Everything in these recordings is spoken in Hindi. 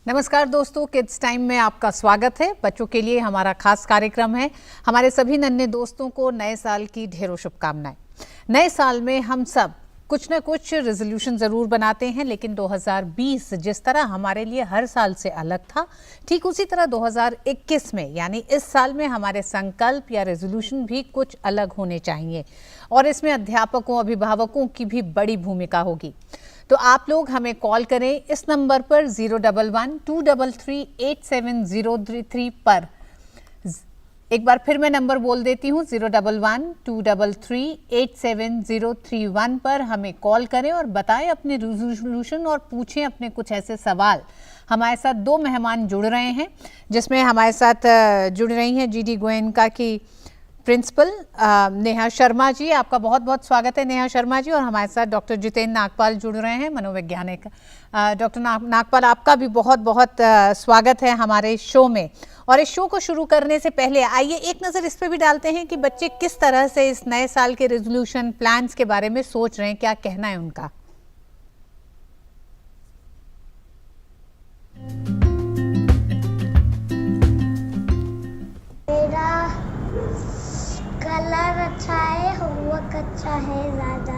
नमस्कार दोस्तों, किड्स टाइम में आपका स्वागत है। बच्चों के लिए हमारा खास कार्यक्रम है। हमारे सभी नन्हे दोस्तों को नए साल की ढेरों शुभकामनाएं। नए साल में हम सब कुछ न कुछ रेजोल्यूशन ज़रूर बनाते हैं, लेकिन 2020 जिस तरह हमारे लिए हर साल से अलग था, ठीक उसी तरह 2021 में यानी इस साल में हमारे संकल्प या रेजोल्यूशन भी कुछ अलग होने चाहिए और इसमें अध्यापकों, अभिभावकों की भी बड़ी भूमिका होगी। तो आप लोग हमें कॉल करें इस नंबर पर 011-233-8703 पर। एक बार फिर मैं नंबर बोल देती हूँ, 011-233-8703 पर हमें कॉल करें और बताएं अपने रेजोल्यूशन और पूछें अपने कुछ ऐसे सवाल। हमारे साथ दो मेहमान जुड़ रहे हैं, जिसमें हमारे साथ जुड़ रही हैं जीडी गोयनका की प्रिंसिपल नेहा शर्मा जी। आपका बहुत बहुत स्वागत है नेहा शर्मा जी। और हमारे साथ डॉक्टर जितेंद्र नागपाल जुड़ रहे हैं, मनोवैज्ञानिक। डॉक्टर नागपाल, आपका भी बहुत बहुत स्वागत है हमारे शो में। और इस शो को शुरू करने से पहले आइए एक नज़र इस पे भी डालते हैं कि बच्चे किस तरह से इस नए साल के रेजोल्यूशन प्लान्स के बारे में सोच रहे हैं, क्या कहना है उनका। कलर अच्छा है, होमवर्क अच्छा है ज़्यादा,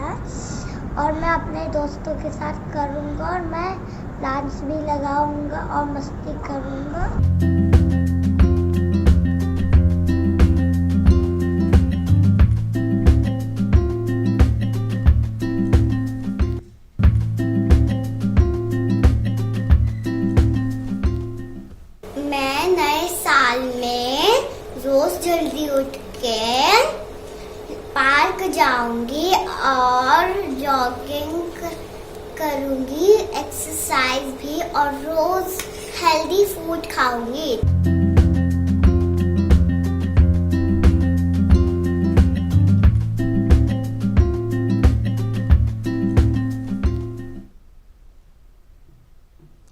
और मैं अपने दोस्तों के साथ करूँगा और मैं डांस भी लगाऊँगा और मस्ती करूँगा। मैं नए साल में रोज़ जल्दी उठ के पार्क जाऊंगी और जॉगिंग करूंगी, एक्सरसाइज भी, और रोज हेल्दी फूड खाऊंगी।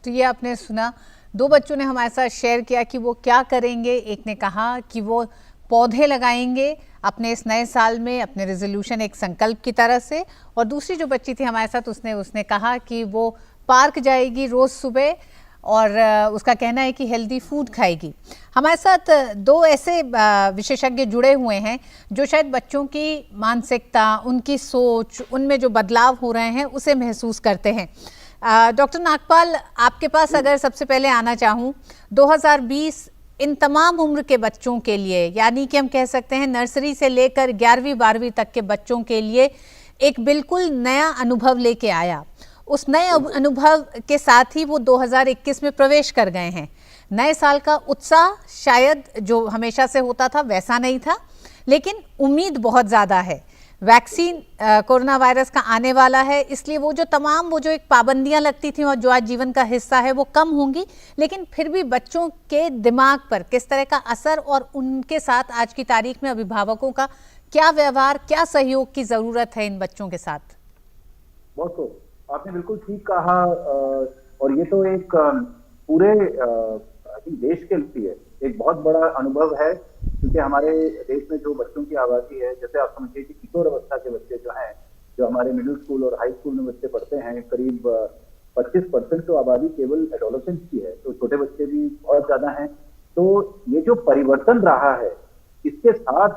तो ये आपने सुना, दो बच्चों ने हमारे साथ शेयर किया कि वो क्या करेंगे। एक ने कहा कि वो पौधे लगाएंगे अपने इस नए साल में, अपने रेजोल्यूशन एक संकल्प की तरह से। और दूसरी जो बच्ची थी हमारे साथ, उसने कहा कि वो पार्क जाएगी रोज़ सुबह और उसका कहना है कि हेल्दी फूड खाएगी। हमारे साथ दो ऐसे विशेषज्ञ जुड़े हुए हैं जो शायद बच्चों की मानसिकता, उनकी सोच, उनमें जो बदलाव हो रहे हैं उसे महसूस करते हैं। डॉक्टर नागपाल, आपके पास अगर सबसे पहले आना चाहूँ, 2020 इन तमाम उम्र के बच्चों के लिए, यानी कि हम कह सकते हैं नर्सरी से लेकर 11वीं 12वीं तक के बच्चों के लिए एक बिल्कुल नया अनुभव लेके आया। उस नए अनुभव के साथ ही वो 2021 में प्रवेश कर गए हैं। नए साल का उत्साह शायद जो हमेशा से होता था वैसा नहीं था, लेकिन उम्मीद बहुत ज़्यादा है। वैक्सीन कोरोना वायरस का आने वाला है, इसलिए वो जो एक पाबंदियां लगती थी और जो आज जीवन का हिस्सा है वो कम होंगी, लेकिन फिर भी बच्चों के दिमाग पर किस तरह का असर और उनके साथ आज की तारीख में अभिभावकों का क्या व्यवहार, क्या सहयोग की जरूरत है इन बच्चों के साथ। बहुत आपने बिल्कुल ठीक कहा। और ये तो एक पूरे देश के लिए एक बहुत बड़ा अनुभव है, क्योंकि हमारे देश में जो बच्चों की आबादी है, जैसे आप समझिए कि किशोर अवस्था के बच्चे जो हैं, जो हमारे मिडिल स्कूल और हाई स्कूल में बच्चे पढ़ते हैं, करीब 25% तो आबादी केवल एडोलेसेंट्स की है, तो छोटे बच्चे भी बहुत ज्यादा हैं। तो ये जो परिवर्तन रहा है, इसके साथ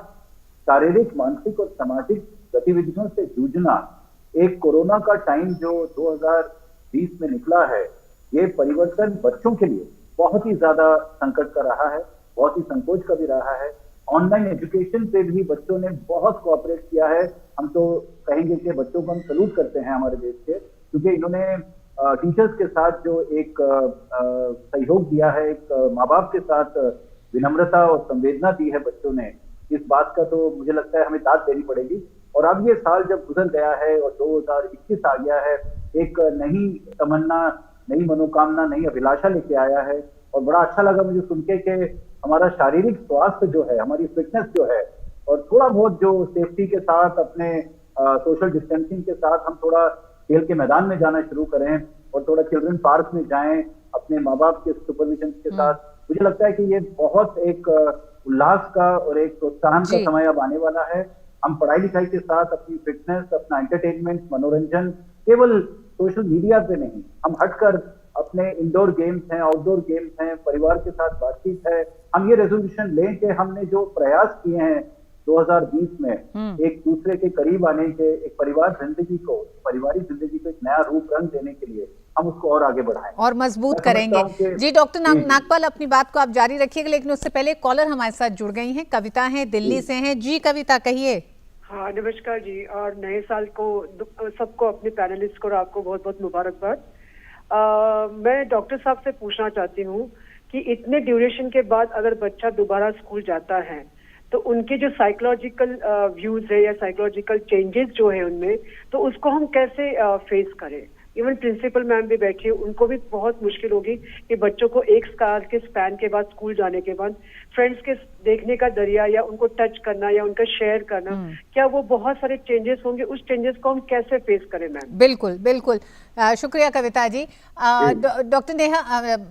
शारीरिक, मानसिक और सामाजिक गतिविधियों से जूझना, एक कोरोना का टाइम जो 2020 में निकला है, ये परिवर्तन बच्चों के लिए बहुत ही ज्यादा संकट का रहा है, बहुत ही संकोच का भी रहा है। ऑनलाइन एजुकेशन पे भी बच्चों ने बहुत कोऑपरेट किया है। हम तो कहेंगे कि बच्चों को हम सलूट करते हैं हमारे देश के, क्योंकि इन्होंने टीचर्स के साथ जो एक सहयोग दिया है, एक माँ बाप के साथ विनम्रता और संवेदना दी है बच्चों ने, इस बात का तो मुझे लगता है हमें दाद देनी पड़ेगी। और अब ये साल जब गुजर गया है और 2021 आ गया है, एक नई तमन्ना, नई मनोकामना, नई अभिलाषा लेके आया है। और बड़ा अच्छा लगा मुझे सुन के कि हमारा शारीरिक स्वास्थ्य जो है, हमारी फिटनेस जो है, और थोड़ा बहुत जो सेफ्टी के साथ, अपने सोशल डिस्टेंसिंग के साथ हम थोड़ा खेल के मैदान में जाना शुरू करें और थोड़ा चिल्ड्रन पार्क में जाएं अपने माँ बाप के सुपरविजन के साथ। मुझे लगता है कि ये बहुत एक उल्लास का और एक प्रोत्साहन का समय अब आने वाला है। हम पढ़ाई लिखाई के साथ अपनी फिटनेस, अपना एंटरटेनमेंट, मनोरंजन केवल सोशल मीडिया पे नहीं, हम हटकर अपने इंडोर गेम्स हैं, आउटडोर गेम्स हैं, परिवार के साथ बातचीत है, हम ये रेजोल्यूशन लें कि हमने जो प्रयास किए हैं 2020 में एक दूसरे के करीब आने के, एक पारिवारिक जिंदगी को एक नया रूप रंग देने के लिए हम उसको और आगे बढ़ाएं और मजबूत करेंगे। जी डॉक्टर नागपाल, अपनी बात को आप जारी रखिएगा, लेकिन उससे पहले कॉलर हमारे साथ जुड़ गई हैं, कविता हैं, दिल्ली से हैं। जी कविता, कहिए। हाँ नमस्कार जी, और नए साल को सबको, अपने पैनलिस्ट को और आपको बहुत बहुत मुबारकबाद। मैं डॉक्टर साहब से पूछना चाहती हूँ कि इतने ड्यूरेशन के बाद अगर बच्चा दोबारा स्कूल जाता है तो उनके जो साइकोलॉजिकल व्यूज है या साइकोलॉजिकल चेंजेस जो है उनमें, तो उसको हम कैसे फेस करें। इवन प्रिंसिपल मैम भी बैठी है, उनको भी बहुत मुश्किल होगी कि बच्चों को एक साल के स्पैन के बाद स्कूल जाने के बाद फ्रेंड्स के देखने का दरिया या उनको टच करना या उनका शेयर करना, क्या वो बहुत सारे चेंजेस होंगे, उस चेंजेस को हम कैसे फेस करें मैम। बिल्कुल बिल्कुल, शुक्रिया कविता जी। डॉक्टर नेहा,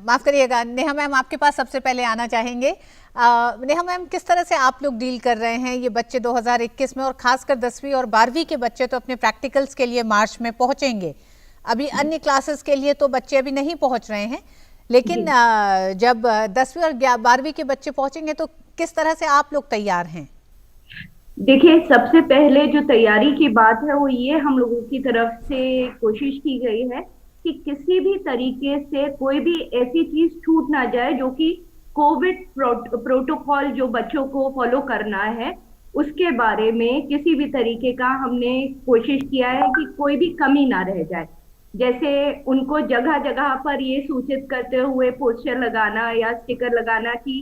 माफ करिएगा, नेहा मैम आपके पास सबसे पहले आना चाहेंगे। नेहा मैम, किस तरह से आप लोग डील कर रहे हैं ये बच्चे 2021 में, और खासकर 10वीं और 12वीं के बच्चे तो अपने प्रैक्टिकल्स के लिए मार्च में पहुंचेंगे, अभी अन्य क्लासेस के लिए तो बच्चे अभी नहीं पहुंच रहे हैं, लेकिन जब 10वीं और 12वीं के बच्चे पहुंचेंगे तो किस तरह से आप लोग तैयार हैं। देखिए, सबसे पहले जो तैयारी की बात है वो ये हम लोगों की तरफ से कोशिश की गई है कि किसी भी तरीके से कोई भी ऐसी चीज छूट ना जाए जो कि कोविड प्रोटोकॉल जो बच्चों को फॉलो करना है उसके बारे में किसी भी तरीके का हमने कोशिश किया है कि कोई भी कमी ना रह जाए। जैसे उनको जगह जगह पर ये सूचित करते हुए पोस्टर लगाना या स्टिकर लगाना कि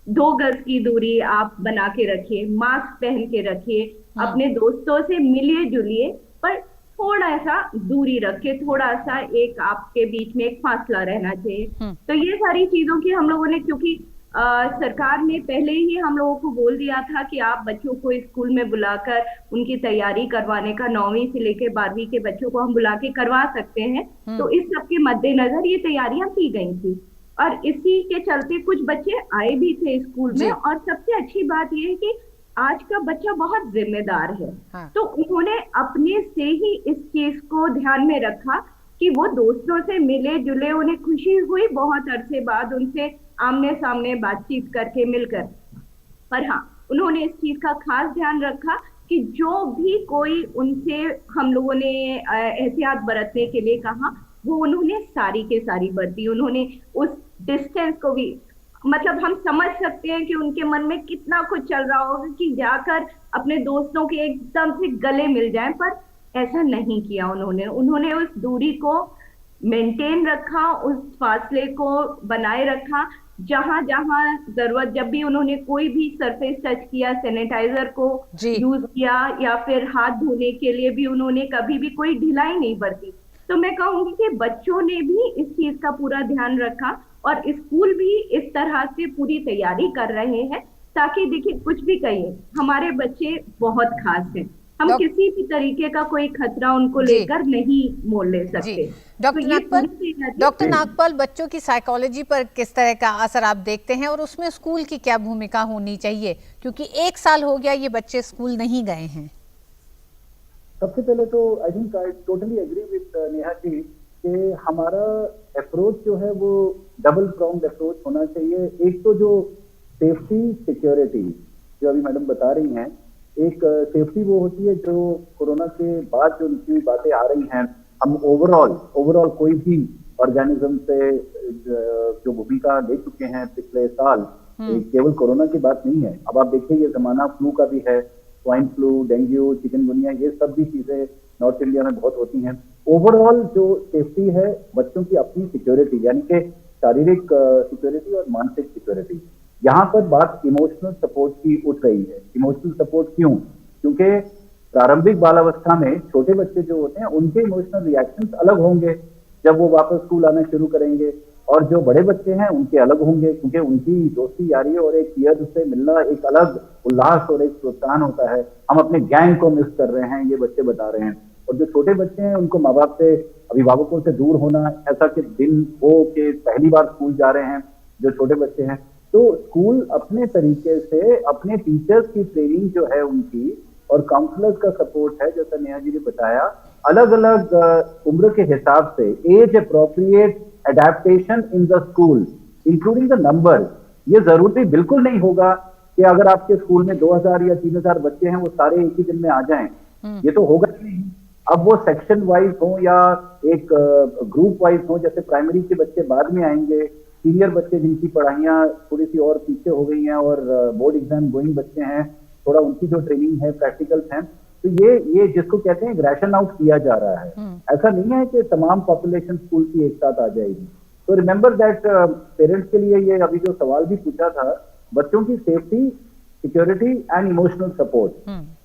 2 गज की दूरी आप बना के रखिए, मास्क पहन के रखिए, अपने दोस्तों से मिलिए जुलिए, पर थोड़ा सा दूरी रखे, थोड़ा सा एक आपके बीच में एक फासला रहना चाहिए। तो ये सारी चीजों की हम लोगों ने, क्योंकि सरकार ने पहले ही हम लोगों को बोल दिया था कि आप बच्चों को स्कूल में बुलाकर उनकी तैयारी करवाने का, 9वीं से लेकर 12वीं के बच्चों को हम बुला के करवा सकते हैं, तो इस सब के मद्देनजर ये तैयारियां की गई थी और इसी के चलते कुछ बच्चे आए भी थे स्कूल में। और सबसे अच्छी बात ये है कि आज का बच्चा बहुत जिम्मेदार है। तो उन्होंने अपने से ही इस चीज को ध्यान में रखा कि वो दोस्तों से मिले जुले, उन्हें खुशी हुई बहुत अरसे बाद उनसे आमने सामने बातचीत करके मिलकर। पर हाँ, उन्होंने इस चीज का खास ध्यान रखा कि जो भी कोई उनसे हम लोगों ने एहतियात बरतने के लिए कहा वो उन्होंने सारी के सारी बरती। उन्होंने उस डिस्टेंस को भी, मतलब हम समझ सकते हैं कि उनके मन में कितना कुछ चल रहा होगा कि जाकर अपने दोस्तों के एकदम से गले मिल जाएं, पर ऐसा नहीं किया उन्होंने उस दूरी को मेंटेन रखा, उस फासले को बनाए रखा। जहां जहां जरूरत, जब भी उन्होंने कोई भी सरफेस टच किया, सैनिटाइजर को यूज किया या फिर हाथ धोने के लिए भी उन्होंने कभी भी कोई ढिलाई नहीं बरती। तो मैं कहूंगी कि बच्चों ने भी इस चीज का पूरा ध्यान रखा और स्कूल भी इस तरह से पूरी तैयारी कर रहे हैं ताकि देखिए, कुछ भी कहिए, हमारे बच्चे बहुत खास हैं, हम किसी भी तरीके का कोई खतरा उनको लेकर नहीं मोल ले सकते। डॉक्टर नागपाल, बच्चों की साइकोलॉजी पर किस तरह का असर आप देखते हैं और उसमें स्कूल की क्या भूमिका होनी चाहिए, क्योंकि 1 साल हो गया ये बच्चे स्कूल नहीं गए हैं। सबसे पहले तो I think I totally agree with Neha ji कि हमारा अप्रोच जो है वो डबल प्रॉन्ग्ड अप्रोच होना चाहिए। एक तो जो सेफ्टी सिक्योरिटी जो अभी मैडम बता रही हैं, एक सेफ्टी वो होती है जो कोरोना के बाद जो उनकी बातें आ रही हैं, हम ओवरऑल कोई भी ऑर्गेनिज्म से जो भूमिका ले चुके हैं पिछले साल, केवल कोरोना की बात नहीं है। अब आप देखिए, ये जमाना फ्लू का भी है, स्वाइन फ्लू, डेंगू, चिकनगुनिया, ये सब भी चीजें नॉर्थ इंडिया में बहुत होती हैं। ओवरऑल जो सेफ्टी है, बच्चों की अपनी सिक्योरिटी, यानी कि शारीरिक सिक्योरिटी और मानसिक सिक्योरिटी, यहाँ पर बात इमोशनल सपोर्ट की उठ रही है। इमोशनल सपोर्ट क्यों? क्योंकि प्रारंभिक बालावस्था में छोटे बच्चे जो होते हैं उनके इमोशनल रिएक्शंस अलग होंगे जब वो वापस स्कूल आना शुरू करेंगे, और जो बड़े बच्चे हैं उनके अलग होंगे, क्योंकि उनकी दोस्ती यारी और एक पीयर से मिलना एक अलग उल्लास और एक प्रोत्साहन होता है। हम अपने गैंग को मिस कर रहे हैं, ये बच्चे बता रहे हैं। और जो छोटे बच्चे हैं उनको माँ बाप से, अभिभावकों से दूर होना, ऐसा कि दिन हो कि पहली बार स्कूल जा रहे हैं जो छोटे बच्चे हैं, तो स्कूल अपने तरीके से अपने टीचर्स की ट्रेनिंग जो है उनकी, और काउंसलर्स का सपोर्ट है, जैसा नेहा जी ने बताया अलग अलग उम्र के हिसाब से age appropriate adaptation in the school including the number, ये जरूरी बिल्कुल नहीं होगा कि अगर आपके स्कूल में 2000 या 3000 बच्चे हैं वो सारे एक ही दिन में आ जाएं, ये तो होगा ही नहीं। अब वो सेक्शन वाइज हो या एक ग्रुप वाइज हो, जैसे प्राइमरी के बच्चे बाद में आएंगे, सीनियर बच्चे जिनकी पढ़ाइयाँ थोड़ी सी और पीछे हो गई हैं और बोर्ड एग्जाम गोइंग बच्चे हैं, थोड़ा उनकी जो ट्रेनिंग है प्रैक्टिकल्स हैं, तो ये जिसको कहते हैं ग्रेशन आउट किया जा रहा है। ऐसा नहीं है कि तमाम पॉपुलेशन स्कूल की एक साथ आ जाएगी। तो रिमेंबर दैट पेरेंट्स के लिए ये अभी जो सवाल भी पूछा था, बच्चों की safety, security and emotional support,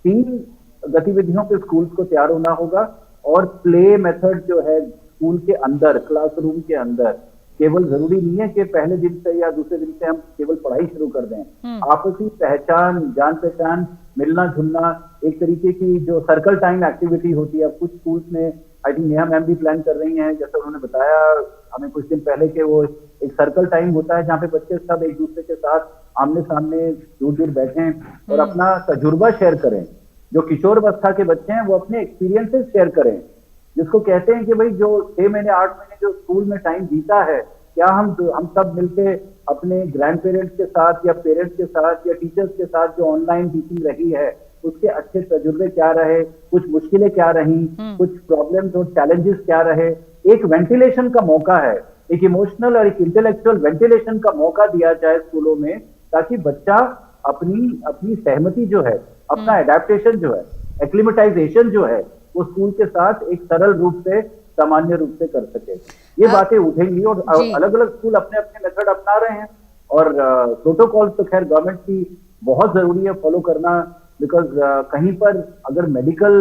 3 गतिविधियों पे स्कूल को तैयार होना होगा। और प्ले मेथड जो है स्कूल के अंदर, क्लासरूम के अंदर, केवल जरूरी नहीं है कि पहले दिन से या दूसरे दिन से हम केवल पढ़ाई शुरू कर दें। आपसी पहचान, जान पहचान, मिलना जुलना, एक तरीके की जो सर्कल टाइम एक्टिविटी होती है, कुछ स्कूल्स में आई थिंक नेहा मैम भी प्लान कर रही हैं, जैसे उन्होंने बताया हमें कुछ दिन पहले कि वो एक सर्कल टाइम होता है जहाँ पे बच्चे सब एक दूसरे के साथ आमने सामने दूर दूर बैठें और अपना तजुर्बा शेयर करें। जो किशोर अवस्था के बच्चे हैं वो अपने एक्सपीरियंसेस शेयर करें, जिसको कहते हैं कि भाई जो 6 महीने 8 महीने जो स्कूल में टाइम बीता है, क्या हम सब मिलके अपने ग्रैंड पेरेंट्स के साथ या पेरेंट्स के साथ या टीचर्स के साथ जो ऑनलाइन टीचिंग रही है उसके अच्छे तजुर्बे क्या रहे, कुछ मुश्किलें क्या रही, कुछ प्रॉब्लम्स और चैलेंजेस क्या रहे। एक वेंटिलेशन का मौका है, एक इमोशनल और एक इंटेलेक्चुअल वेंटिलेशन का मौका दिया जाए स्कूलों में, ताकि बच्चा अपनी सहमति जो है, अपना एडेप्टेशन जो है, एक्लिमेटाइजेशन जो है, वो स्कूल के साथ एक सरल रूप से, सामान्य रूप से कर सके। ये बातें उठेंगी और अलग अलग स्कूल अपने अपने मेथड अपना रहे हैं। और प्रोटोकॉल तो खैर गवर्नमेंट की बहुत जरूरी है फॉलो करना, बिकॉज कहीं पर अगर मेडिकल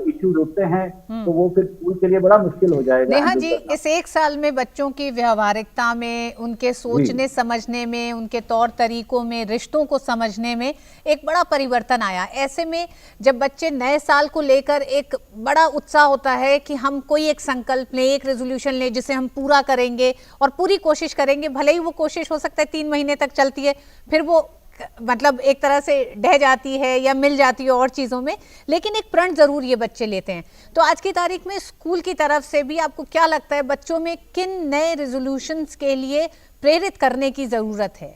इश्यूज होते हैं तो वो फिर स्कूल के लिए बड़ा मुश्किल हो जाएगा। नेहा जी, इस 1 साल में बच्चों की व्यवहारिकता में, उनके सोचने समझने में, उनके तौर तरीकों में, रिश्तों को समझने में एक बड़ा परिवर्तन आया। ऐसे में जब बच्चे नए साल को लेकर एक बड़ा उत्साह होता है कि हम कोई एक संकल्प लें, एक रेजोल्यूशन लें जिसे हम पूरा करेंगे और पूरी कोशिश करेंगे, भले ही वो कोशिश हो सकता है 3 महीने तक चलती है, फिर वो मतलब एक तरह से ढह जाती है या मिल जाती है और चीज़ों में, लेकिन एक प्रण जरूर ये बच्चे लेते हैं। तो आज की तारीख में स्कूल की तरफ से भी आपको क्या लगता है बच्चों में किन नए रेजोल्यूशंस के लिए प्रेरित करने की ज़रूरत है?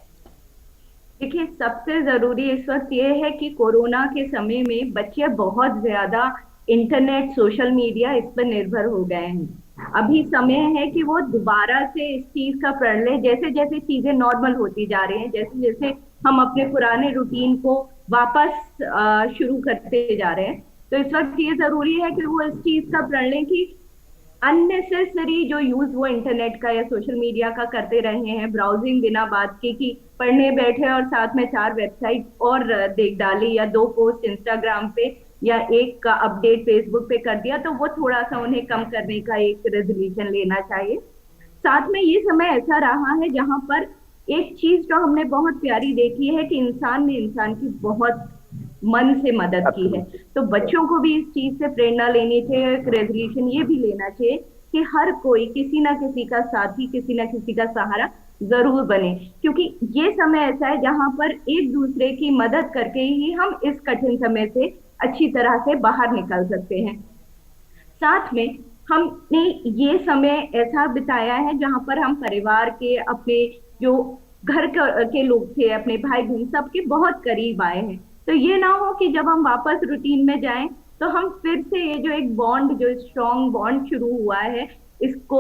देखिए, सबसे ज़रूरी इस वक्त ये है कि कोरोना के समय में बच्चे बहुत ज़्यादा इंटरनेट, सोशल मीडिया इस पर निर्भर हो गए हैं। अभी समय है कि वो दोबारा से इस चीज़ का प्रण लें। जैसे जैसे चीज़ें नॉर्मल होती जा रही हैं, जैसे जैसे हम अपने पुराने रूटीन को वापस शुरू करते जा रहे हैं, तो इस वक्त ये जरूरी है कि वो इस चीज का प्रण लें कि अननेसेसरी जो यूज वो इंटरनेट का या सोशल मीडिया का करते रहे हैं, ब्राउजिंग बिना बात के कि पढ़ने बैठे और साथ में 4 वेबसाइट और देख डाली या 2 पोस्ट इंस्टाग्राम पे या एक का अपडेट फेसबुक पे कर दिया, तो वो थोड़ा सा उन्हें कम करने का एक रेजोल्यूशन लेना चाहिए। साथ में ये समय ऐसा रहा है जहां पर एक चीज जो हमने बहुत प्यारी देखी है कि इंसान ने इंसान की बहुत मन से मदद की है, तो बच्चों को भी इस चीज से प्रेरणा लेनी चाहिए। एक रेजोल्यूशन ये भी लेना चाहिए कि हर कोई किसी ना किसी का साथी, किसी ना किसी का सहारा जरूर बने, क्योंकि ये समय ऐसा है जहां पर एक दूसरे की मदद करके ही हम इस कठिन समय से अच्छी तरह से बाहर निकल सकते हैं। साथ में हमने ये समय ऐसा बिताया है जहां पर हम परिवार के, अपने जो घर के लोग थे, अपने भाई बहन, सबके बहुत करीब आए हैं। तो ये ना हो कि जब हम वापस रूटीन में जाएं तो हम फिर से ये जो एक बॉन्ड, जो स्ट्रॉन्ग बॉन्ड शुरू हुआ है, इसको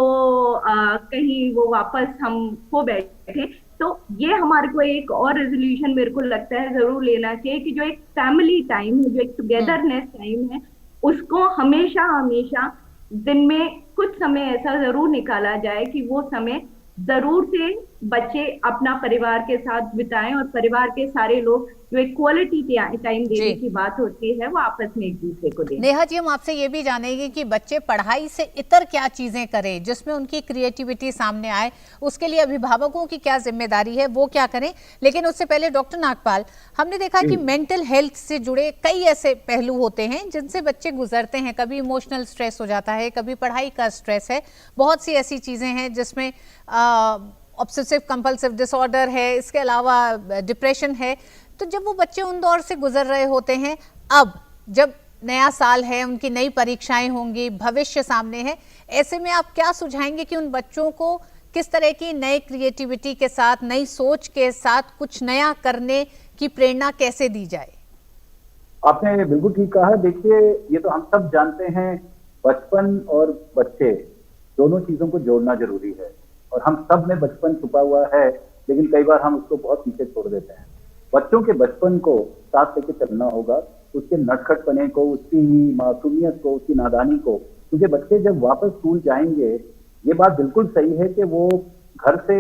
कहीं वो वापस हम खो बैठे। तो ये हमारे को एक और रेजोल्यूशन मेरे को लगता है जरूर लेना चाहिए कि जो एक फैमिली टाइम है, जो एक टुगेदरनेस टाइम है, उसको हमेशा हमेशा दिन में कुछ समय ऐसा जरूर निकाला जाए कि वो समय जरूर से बच्चे अपना परिवार के साथ बिताएं और परिवार के सारे लोग जो एक क्वालिटी टाइम देने की बात होती है वो आपस में एक दूसरे को दें। नेहा जी, हम आपसे ये भी जानेंगे कि बच्चे पढ़ाई से इतर क्या चीजें करें जिसमें उनकी क्रिएटिविटी सामने आए, उसके लिए अभिभावकों की क्या जिम्मेदारी है, वो क्या करें। लेकिन उससे पहले डॉक्टर नागपाल, हमने देखा कि मेंटल हेल्थ से जुड़े कई ऐसे पहलू होते हैं जिनसे बच्चे गुजरते हैं। कभी इमोशनल स्ट्रेस हो जाता है, कभी पढ़ाई का स्ट्रेस है, बहुत सी ऐसी चीजें हैं जिसमें ऑब्सेसिव कंपल्सिव डिसऑर्डर है, इसके अलावा डिप्रेशन है। तो जब वो बच्चे उन दौर से गुजर रहे होते हैं, अब जब नया साल है, उनकी नई परीक्षाएं होंगी, भविष्य सामने है, ऐसे में आप क्या सुझाएंगे कि उन बच्चों को किस तरह की नई क्रिएटिविटी के साथ, नई सोच के साथ कुछ नया करने की प्रेरणा कैसे दी जाए? आपने बिल्कुल ठीक कहा। देखिए, ये तो हम सब जानते हैं, बचपन और बच्चे दोनों चीजों को जोड़ना जरूरी है, और हम सब में बचपन छुपा हुआ है, लेकिन कई बार हम उसको बहुत पीछे छोड़ देते हैं। बच्चों के बचपन को साथ लेके चलना होगा, उसके नटखटपने को, उसकी मासूमियत को, उसकी नादानी को, क्योंकि बच्चे जब वापस स्कूल जाएंगे, ये बात बिल्कुल सही है कि वो घर से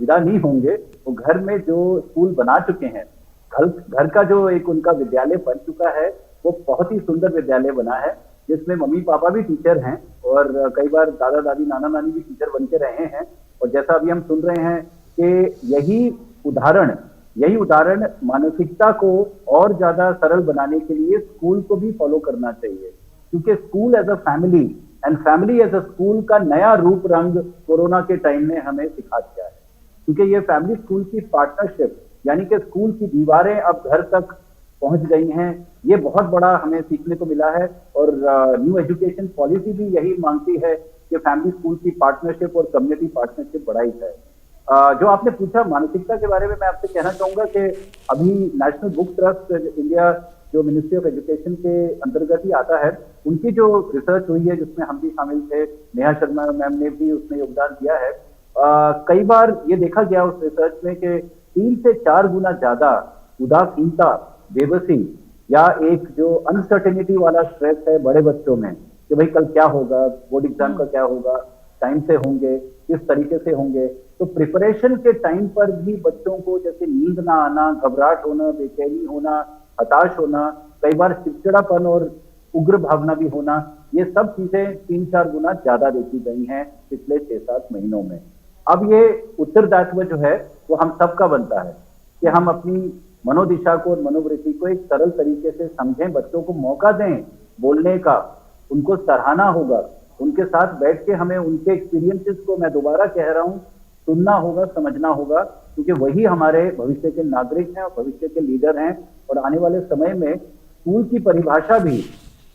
विदा नहीं होंगे, वो घर में जो स्कूल बना चुके हैं, घर का जो एक उनका विद्यालय बन चुका है, वो बहुत ही सुंदर विद्यालय बना है, जिसमें मम्मी पापा भी टीचर हैं और कई बार दादा दादी नाना नानी भी टीचर बन के रहे हैं। और जैसा अभी हम सुन रहे हैं कि यही उदाहरण मानसिकता को और ज्यादा सरल बनाने के लिए स्कूल को भी फॉलो करना चाहिए, क्योंकि school as a family and family as a school का नया रूप रंग कोरोना के टाइम में हमें सिखा दिया है। क्योंकि ये फैमिली स्कूल की पार्टनरशिप, यानी कि स्कूल की दीवारें अब घर तक पहुंच गई हैं, ये बहुत बड़ा हमें सीखने को मिला है। और न्यू एजुकेशन पॉलिसी भी यही मांगती है कि फैमिली स्कूल की पार्टनरशिप और कम्युनिटी पार्टनरशिप बढ़ाई जाए। जो आपने पूछा मानसिकता के बारे में, मैं आपसे कहना चाहूंगा कि अभी नेशनल बुक ट्रस्ट इंडिया, जो मिनिस्ट्री ऑफ एजुकेशन के अंतर्गत ही आता है, उनकी जो रिसर्च हुई है, जिसमें हम भी शामिल थे, नेहा शर्मा मैम ने भी उसमें योगदान दिया है। कई बार ये देखा गया उस रिसर्च में कि 3 से 4 गुना ज्यादा उदासीनता, बेबसी या एक जो अनसर्टेनिटी वाला स्ट्रेस है बड़े बच्चों में, कि भाई कल क्या होगा, बोर्ड एग्जाम का क्या होगा, टाइम से होंगे, किस तरीके से होंगे। तो प्रिपरेशन के टाइम पर भी बच्चों को जैसे नींद ना आना, घबराहट होना, बेचैनी होना, हताश होना, कई बार चिड़चिड़ापन और उग्र भावना भी होना, ये सब चीजें 3-4 गुना ज्यादा देखी गई हैं पिछले 6-7 महीनों में। अब ये उत्तरदायित्व जो है वो हम सबका बनता है कि हम अपनी मनोदिशा को और मनोवृत्ति को एक सरल तरीके से समझें, बच्चों को मौका दें बोलने का, उनको सराहना होगा, उनके साथ बैठ के हमें उनके एक्सपीरियंसेस को, मैं दोबारा कह रहा हूं, सुनना होगा, समझना होगा, क्योंकि वही हमारे भविष्य के नागरिक हैं और भविष्य के लीडर हैं। और आने वाले समय में स्कूल की परिभाषा भी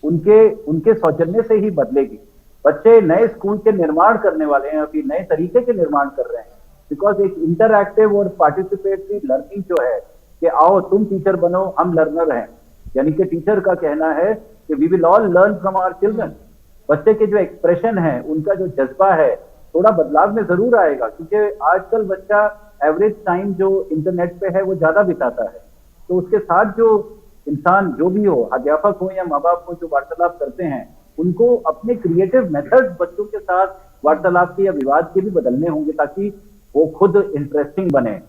उनके सौजन्य से ही बदलेगी। बच्चे नए स्कूल के निर्माण करने वाले हैं, अभी नए तरीके के निर्माण कर रहे हैं, बिकॉज एक इंटरएक्टिव और पार्टिसिपेटरी लर्निंग जो है कि आओ तुम टीचर बनो, हम लर्नर हैं, यानी कि टीचर का कहना है कि we will all learn from our children. बच्चे के जो एक्सप्रेशन है, उनका जो जज्बा है, थोड़ा बदलाव में जरूर आएगा, क्योंकि आजकल बच्चा एवरेज टाइम जो इंटरनेट पे है वो ज्यादा बिताता है। तो उसके साथ जो इंसान जो भी हो, अध्यापक हो या माँ बाप हो, जो वार्तालाप करते हैं, उनको अपने क्रिएटिव मेथड्स बच्चों के साथ वार्तालाप के या विवाद के भी बदलने होंगे, ताकि वो खुद इंटरेस्टिंग बने।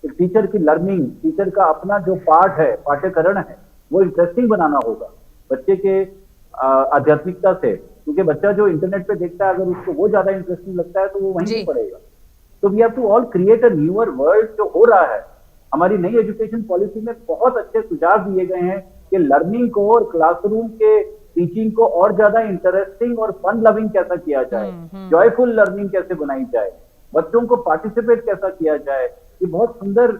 एक टीचर की लर्निंग, टीचर का अपना जो पाठ है, पाठ्यक्रम है, वो इंटरेस्टिंग बनाना होगा बच्चे के आध्यात्मिकता से, क्योंकि बच्चा जो इंटरनेट पे देखता है, अगर उसको वो ज्यादा इंटरेस्टिंग लगता है तो वो वहीं पढ़ेगा। तो we have to all create a newer world. जो हो रहा है, हमारी नई एजुकेशन पॉलिसी में बहुत अच्छे सुझाव दिए गए हैं कि लर्निंग को और क्लासरूम के टीचिंग को और ज्यादा इंटरेस्टिंग और फन लविंग कैसा किया जाए, जॉयफुल लर्निंग कैसे बनाई जाए, बच्चों को पार्टिसिपेट कैसा किया जाए। ये बहुत सुंदर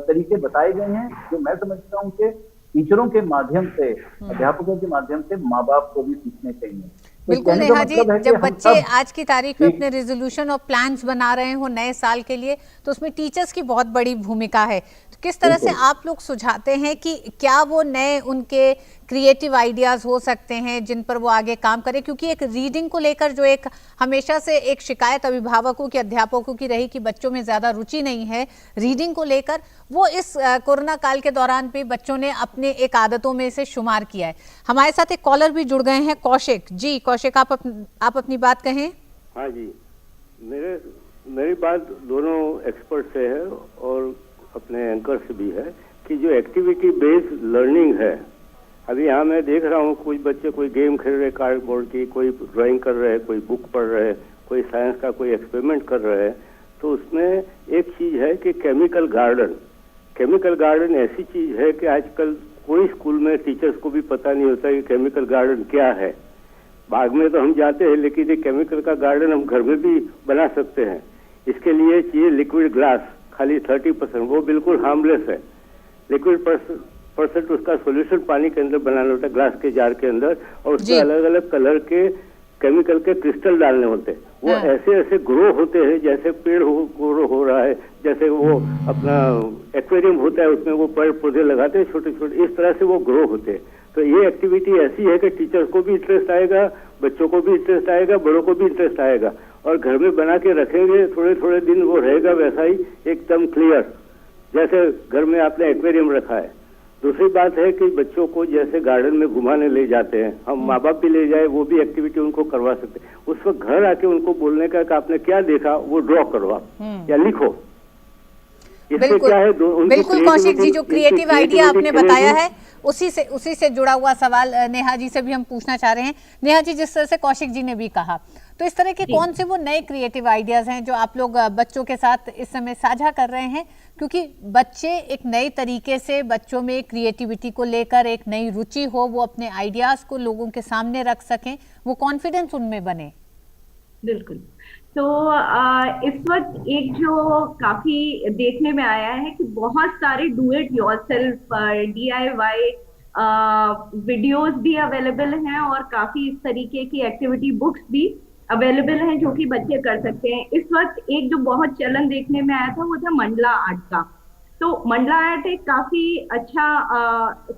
तरीके बताए गए हैं, जो मैं समझता हूँ कि टीचरों के माध्यम से, अध्यापकों के माध्यम से माँ बाप को भी सीखने चाहिए। बिल्कुल नेहा जी, जब बच्चे आज की तारीख में अपने रेजोल्यूशन और प्लान्स बना रहे हो नए साल के लिए, तो उसमें टीचर्स की बहुत बड़ी भूमिका है। तो किस तरह से आप लोग सुझाते हैं कि क्या वो नए उनके क्रिएटिव आइडियाज हो सकते हैं जिन पर वो आगे काम करें? क्योंकि एक रीडिंग को लेकर जो एक हमेशा से एक शिकायत अभिभावकों की, अध्यापकों की रही कि बच्चों में ज्यादा रुचि नहीं है रीडिंग को लेकर, वो इस कोरोना काल के दौरान भी बच्चों ने अपने एक आदतों में से शुमार किया है। हमारे साथ एक कॉलर भी जुड़ गए हैं, कौशिक जी। कौशिक, आप अपनी बात कहें। हाँ जी, मेरी बात दोनों एक्सपर्ट से है और अपने एंकर से भी है कि जो एक्टिविटी बेस्ड लर्निंग है, अभी यहाँ मैं देख रहा हूँ कुछ बच्चे कोई गेम खेल रहे कार्डबोर्ड की, कोई ड्राइंग कर रहे हैं, कोई बुक पढ़ रहे हैं, कोई साइंस का कोई एक्सपेरिमेंट कर रहे हैं। तो उसमें एक चीज है कि केमिकल गार्डन ऐसी चीज है कि आजकल कोई स्कूल में टीचर्स को भी पता नहीं होता कि केमिकल गार्डन क्या है। बाग में तो हम जाते हैं, लेकिन ये केमिकल का गार्डन हम घर में भी बना सकते हैं। इसके लिए चाहिए लिक्विड ग्लास, खाली 30%, वो बिल्कुल हार्मलेस है। लिक्विड 10% उसका सॉल्यूशन पानी के अंदर बनाना होता है, ग्लास के जार के अंदर, और जी। उसमें अलग अलग कलर के केमिकल के क्रिस्टल डालने होते हैं। वो हाँ। ऐसे ऐसे ग्रो होते हैं जैसे पेड़ ग्रो हो रहा है, जैसे वो अपना एक्वेरियम होता है उसमें वो पेड़ पौधे लगाते हैं छोटे छोटे, इस तरह से वो ग्रो होते हैं। तो ये एक्टिविटी ऐसी है कि टीचर्स को भी इंटरेस्ट आएगा, बच्चों को भी इंटरेस्ट आएगा, बड़ों को भी इंटरेस्ट आएगा, और घर में बना के रखेंगे थोड़े थोड़े दिन वो रहेगा वैसा ही एकदम क्लियर, जैसे घर में आपने एक्वेरियम रखा है। दूसरी बात है कि बच्चों को जैसे गार्डन में घुमाने ले जाते हैं, हम माँ बाप भी ले जाए, वो भी एक्टिविटी उनको करवा सकते हैं। उस वक्त घर आके उनको बोलने का कि आपने क्या देखा वो ड्रॉ करो आप या लिखो। इससे बिल्कुल क्या है बिल्कुल कौशिक जी, जो क्रिएटिव आइडिया आपने बताया है उसी से जुड़ा हुआ सवाल नेहा जी से भी हम पूछना चाह रहे हैं। नेहा जी, जिस तरह से कौशिक जी ने भी कहा, तो इस तरह के कौन से वो नए क्रिएटिव आइडियाज हैं जो आप लोग बच्चों के साथ इस समय साझा कर रहे हैं, क्योंकि बच्चे एक नए तरीके से, बच्चों में क्रिएटिविटी को लेकर एक नई रुचि हो, वो अपने आइडियाज को लोगों के सामने रख सकें, वो कॉन्फिडेंस उनमें बने। बिल्कुल। तो इस वक्त एक जो काफी देखने में आया है कि बहुत सारे do it yourself DIY videos भी अवेलेबल हैं और काफी इस तरीके की एक्टिविटी बुक्स भी अवेलेबल हैं जो कि बच्चे कर सकते हैं। इस वक्त एक जो बहुत चलन देखने में आया था वो था मंडला आर्ट का। तो मंडला आर्ट एक काफी अच्छा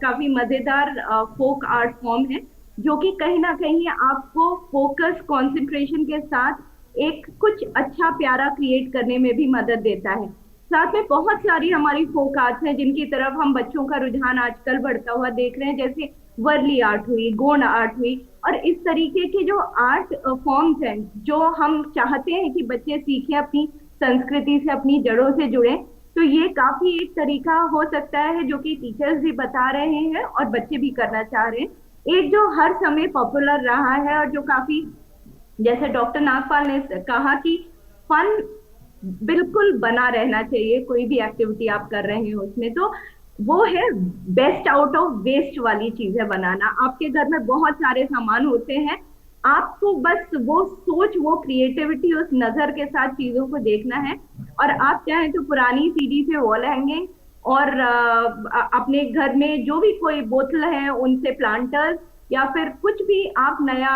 काफी मजेदार फोक आर्ट फॉर्म है जो कि कहीं ना कहीं आपको फोकस कंसंट्रेशन के साथ एक कुछ अच्छा प्यारा क्रिएट करने में भी मदद देता है। साथ में बहुत सारी हमारी फोक आर्ट्स हैं जिनकी तरफ हम बच्चों का रुझान आजकल बढ़ता हुआ देख रहे हैं, जैसे वर्ली आर्ट हुई, गोंड आर्ट हुई, और इस तरीके के जो आर्ट फॉर्म्स हैं जो हम चाहते हैं कि बच्चे सीखें, अपनी संस्कृति से, अपनी जड़ों से जुड़ें। तो ये काफी एक तरीका हो सकता है जो कि टीचर्स भी बता रहे हैं और बच्चे भी करना चाह रहे हैं। एक जो हर समय पॉपुलर रहा है और जो काफी, जैसे डॉक्टर नागपाल ने कहा कि फन बिल्कुल बना रहना चाहिए, कोई भी एक्टिविटी आप कर रहे हैं उसमें, तो वो है बेस्ट आउट ऑफ वेस्ट वाली चीजें बनाना। आपके घर में बहुत सारे सामान होते हैं, आपको बस वो सोच, वो क्रिएटिविटी, उस नजर के साथ चीजों को देखना है। और आप चाहें तो पुरानी सीडी से वॉल हैंगिंग और अपने घर में जो भी कोई बोतल है उनसे प्लांटर्स या फिर कुछ भी आप नया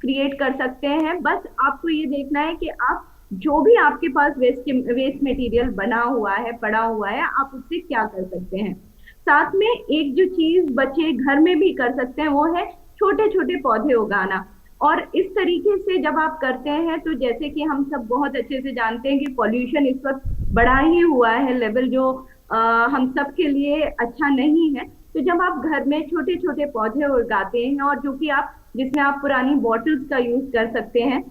क्रिएट कर सकते हैं। बस आपको ये देखना है कि आप जो भी आपके पास वेस्ट मटेरियल बना हुआ है, पड़ा हुआ है, आप उससे क्या कर सकते हैं। साथ में एक जो चीज बच्चे घर में भी कर सकते हैं वो है छोटे छोटे पौधे उगाना। और इस तरीके से जब आप करते हैं तो जैसे कि हम सब बहुत अच्छे से जानते हैं कि पॉल्यूशन इस वक्त बढ़ा ही हुआ है, लेवल जो हम सब के लिए अच्छा नहीं है। तो जब आप घर में छोटे छोटे पौधे उगाते हैं और जो कि आप, जिसमें आप पुरानी बॉटल्स का यूज कर सकते हैं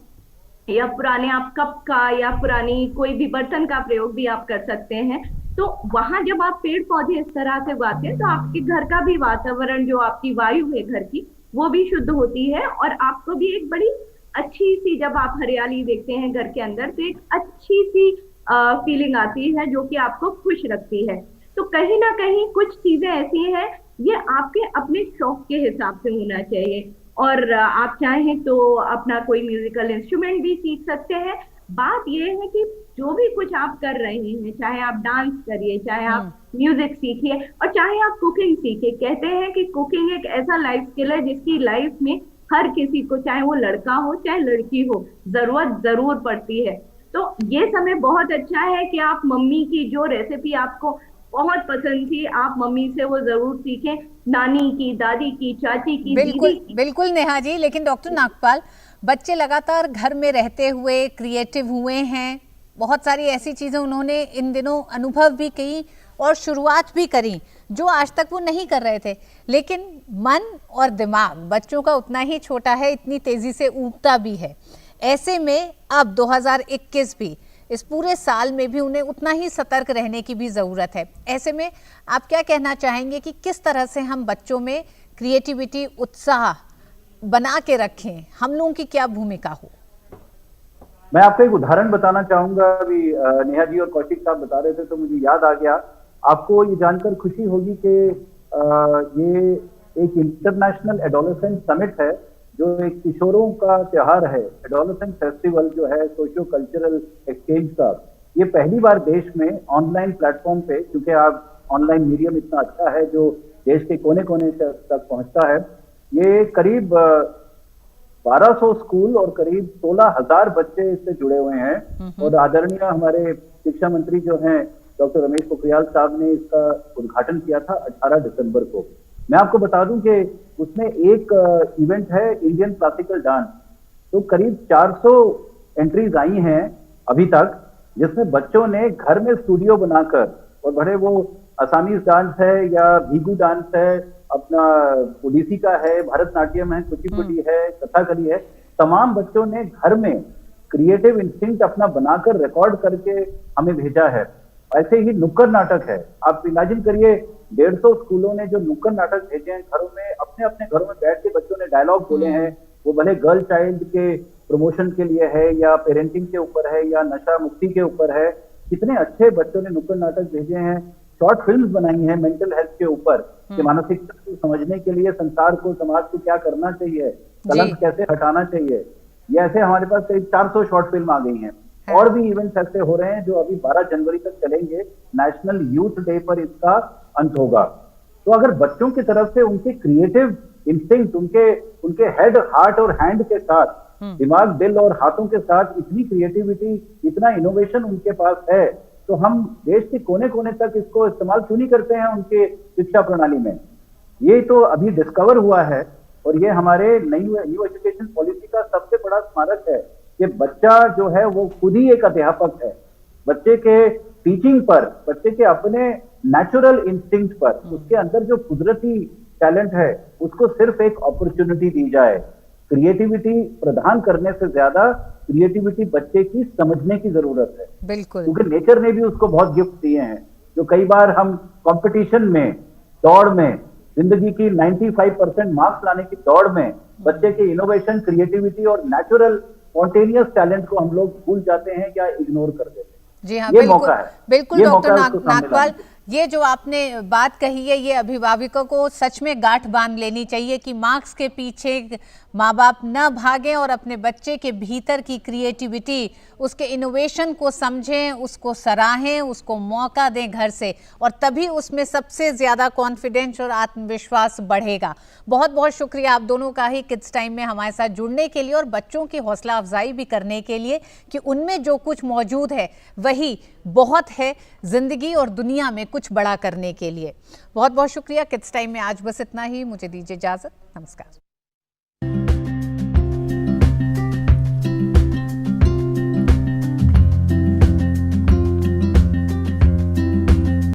या पुराने आप कप का या पुरानी कोई भी बर्तन का प्रयोग भी आप कर सकते हैं, तो वहां जब आप पेड़ पौधे इस तरह से उगाते हैं तो आपके घर का भी वातावरण, जो आपकी वायु है घर की, वो भी शुद्ध होती है और आपको भी एक बड़ी अच्छी सी, जब आप हरियाली देखते हैं घर के अंदर तो एक अच्छी सी फीलिंग आती है जो कि आपको खुश रखती है। तो कहीं ना कहीं कुछ चीजें ऐसी हैं, ये आपके अपने शौक के हिसाब से होना चाहिए। और आप चाहें तो अपना कोई म्यूजिकल इंस्ट्रूमेंट भी सीख सकते हैं। बात ये है कि जो भी कुछ आप कर रहे हैं, चाहे आप डांस करिए, चाहे आप म्यूजिक सीखिए और चाहे आप कुकिंग सीखिए। कहते हैं कि कुकिंग एक ऐसा लाइफ स्किल है जिसकी लाइफ में हर किसी को, चाहे वो लड़का हो चाहे लड़की हो, जरूरत जरूर पड़ती है। तो ये समय बहुत अच्छा है कि आप मम्मी की जो रेसिपी आपको बहुत पसंद थी, आप मम्मी से वो जरूर सीखें, नानी की, दादी की, चाची की, बिल्कुल दीदी की। बिल्कुल नेहा जी, लेकिन डॉक्टर नागपाल, बच्चे लगातार घर में रहते हुए क्रिएटिव हुए हैं, बहुत सारी ऐसी चीजें उन्होंने इन दिनों अनुभव भी की और शुरुआत भी करी जो आज तक वो नहीं कर रहे थे। लेकिन मन और दिमाग बच्चों का उतना ही छोटा है, इतनी तेजी से ऊबता भी है। ऐसे में अब 2021 भी, इस पूरे साल में भी उन्हें उतना ही सतर्क रहने की भी ज़रूरत है। ऐसे में आप क्या कहना चाहेंगे कि किस तरह से हम बच्चों में क्रिएटिविटी, उत्साह बना के रखें, हम लोगों की क्या भूमिका हो? मैं आपको एक उदाहरण बताना चाहूंगा। अभी नेहा जी और कौशिक साहब बता रहे थे तो मुझे याद आ गया। आपको ये जानकर खुशी होगी कि ये एक इंटरनेशनल एडोलेसेंट समिट है जो एक किशोरों का त्योहार है, एडोलेसेंट फेस्टिवल जो है सोशियो कल्चरल एक्सचेंज का। ये पहली बार देश में ऑनलाइन प्लेटफॉर्म पे, क्योंकि आप ऑनलाइन मीडियम इतना अच्छा है जो देश के कोने कोने तक पहुंचता है। ये करीब 1200 स्कूल और करीब 16,000 बच्चे इससे जुड़े हुए हैं। और आदरणीय हमारे शिक्षा मंत्री जो हैं डॉक्टर रमेश पोखरियाल साहब ने इसका उद्घाटन किया था 18 दिसंबर को। मैं आपको बता दूं कि उसमें एक इवेंट है इंडियन क्लासिकल डांस, तो करीब 400 एंट्रीज आई हैं अभी तक, जिसमें बच्चों ने घर में स्टूडियो बनाकर, और बड़े वो असामीज डांस है या भीगू डांस है, अपना ओडिसी का है, भरतनाट्यम है, कुचिपुड़ी है, कथाकली है, तमाम बच्चों ने घर में क्रिएटिव इंस्टिंक्ट अपना बनाकर रिकॉर्ड करके हमें भेजा है। ऐसे ही नुक्कड़ नाटक है, आप इमेजिन करिए 150 स्कूलों ने जो नुक्कड़ नाटक भेजे हैं घरों में, अपने अपने घरों में बैठ के बच्चों ने डायलॉग बोले हैं, वो भले गर्ल चाइल्ड के प्रमोशन के लिए है या पेरेंटिंग के ऊपर है या नशा मुक्ति के ऊपर है। कितने अच्छे बच्चों ने नुक्कड़ नाटक भेजे हैं। शॉर्ट फिल्म्स बनाई हैं मेंटल हेल्थ के ऊपर, कि मानसिकता को समझने के लिए संसार को, समाज को क्या करना चाहिए, कलंक कैसे हटाना चाहिए। ये ऐसे हमारे पास करीब 400 शॉर्ट फिल्म आ गई हैं। और भी इवेंट्स ऐसे हो रहे हैं जो अभी 12 जनवरी तक चलेंगे। नेशनल यूथ डे पर इसका अंत होगा। तो अगर बच्चों की तरफ से उनके क्रिएटिव इंस्टिंक्ट, उनके हेड, हार्ट और हैंड के साथ, दिमाग, दिल और हाथों के साथ इतनी क्रिएटिविटी, इतना इनोवेशन उनके पास है, तो हम देश के कोने कोने तक इसको इस्तेमाल क्यों नहीं करते हैं उनके शिक्षा प्रणाली में। ये तो अभी डिस्कवर हुआ है और ये हमारे न्यू एजुकेशन पॉलिसी का सबसे बड़ा स्मारक है कि बच्चा जो है वो खुद ही एक अध्यापक है। बच्चे के टीचिंग पर, बच्चे के अपने नेचुरल इंस्टिंक्ट पर, उसके अंदर जो कुदरती टैलेंट है उसको सिर्फ एक अपॉर्चुनिटी दी जाए। क्रिएटिविटी प्रदान करने से ज्यादा क्रिएटिविटी बच्चे की समझने की जरूरत है। बिल्कुल, क्योंकि नेचर ने भी उसको बहुत गिफ्ट दिए हैं, जो कई बार हम कंपटीशन में, दौड़ में, जिंदगी की 95% मार्क्स लाने की दौड़ में बच्चे के इनोवेशन, क्रिएटिविटी और नेचुरल स्पॉन्टेनियस टैलेंट को हम लोग भूल जाते हैं या इग्नोर कर देते हैं। जी हाँ, ये बिल्कुल, मौका है। बिल्कुल ये डॉक्टर मौका है उसको सामने नागपाल, लाने का। ये जो आपने बात कही है, ये अभिभावकों को सच में गांठ बांध लेनी चाहिए कि मार्क्स के पीछे माँ बाप न भागें और अपने बच्चे के भीतर की क्रिएटिविटी, उसके इनोवेशन को समझें, उसको सराहें, उसको मौका दें घर से, और तभी उसमें सबसे ज़्यादा कॉन्फिडेंस और आत्मविश्वास बढ़ेगा। बहुत बहुत शुक्रिया आप दोनों का ही किड्स टाइम में हमारे साथ जुड़ने के लिए और बच्चों की हौसला अफजाई भी करने के लिए कि उनमें जो कुछ मौजूद है वही बहुत है जिंदगी और दुनिया में कुछ बड़ा करने के लिए। बहुत बहुत शुक्रिया। किड्स टाइम में आज बस इतना ही। मुझे दीजिए इजाजत। नमस्कार।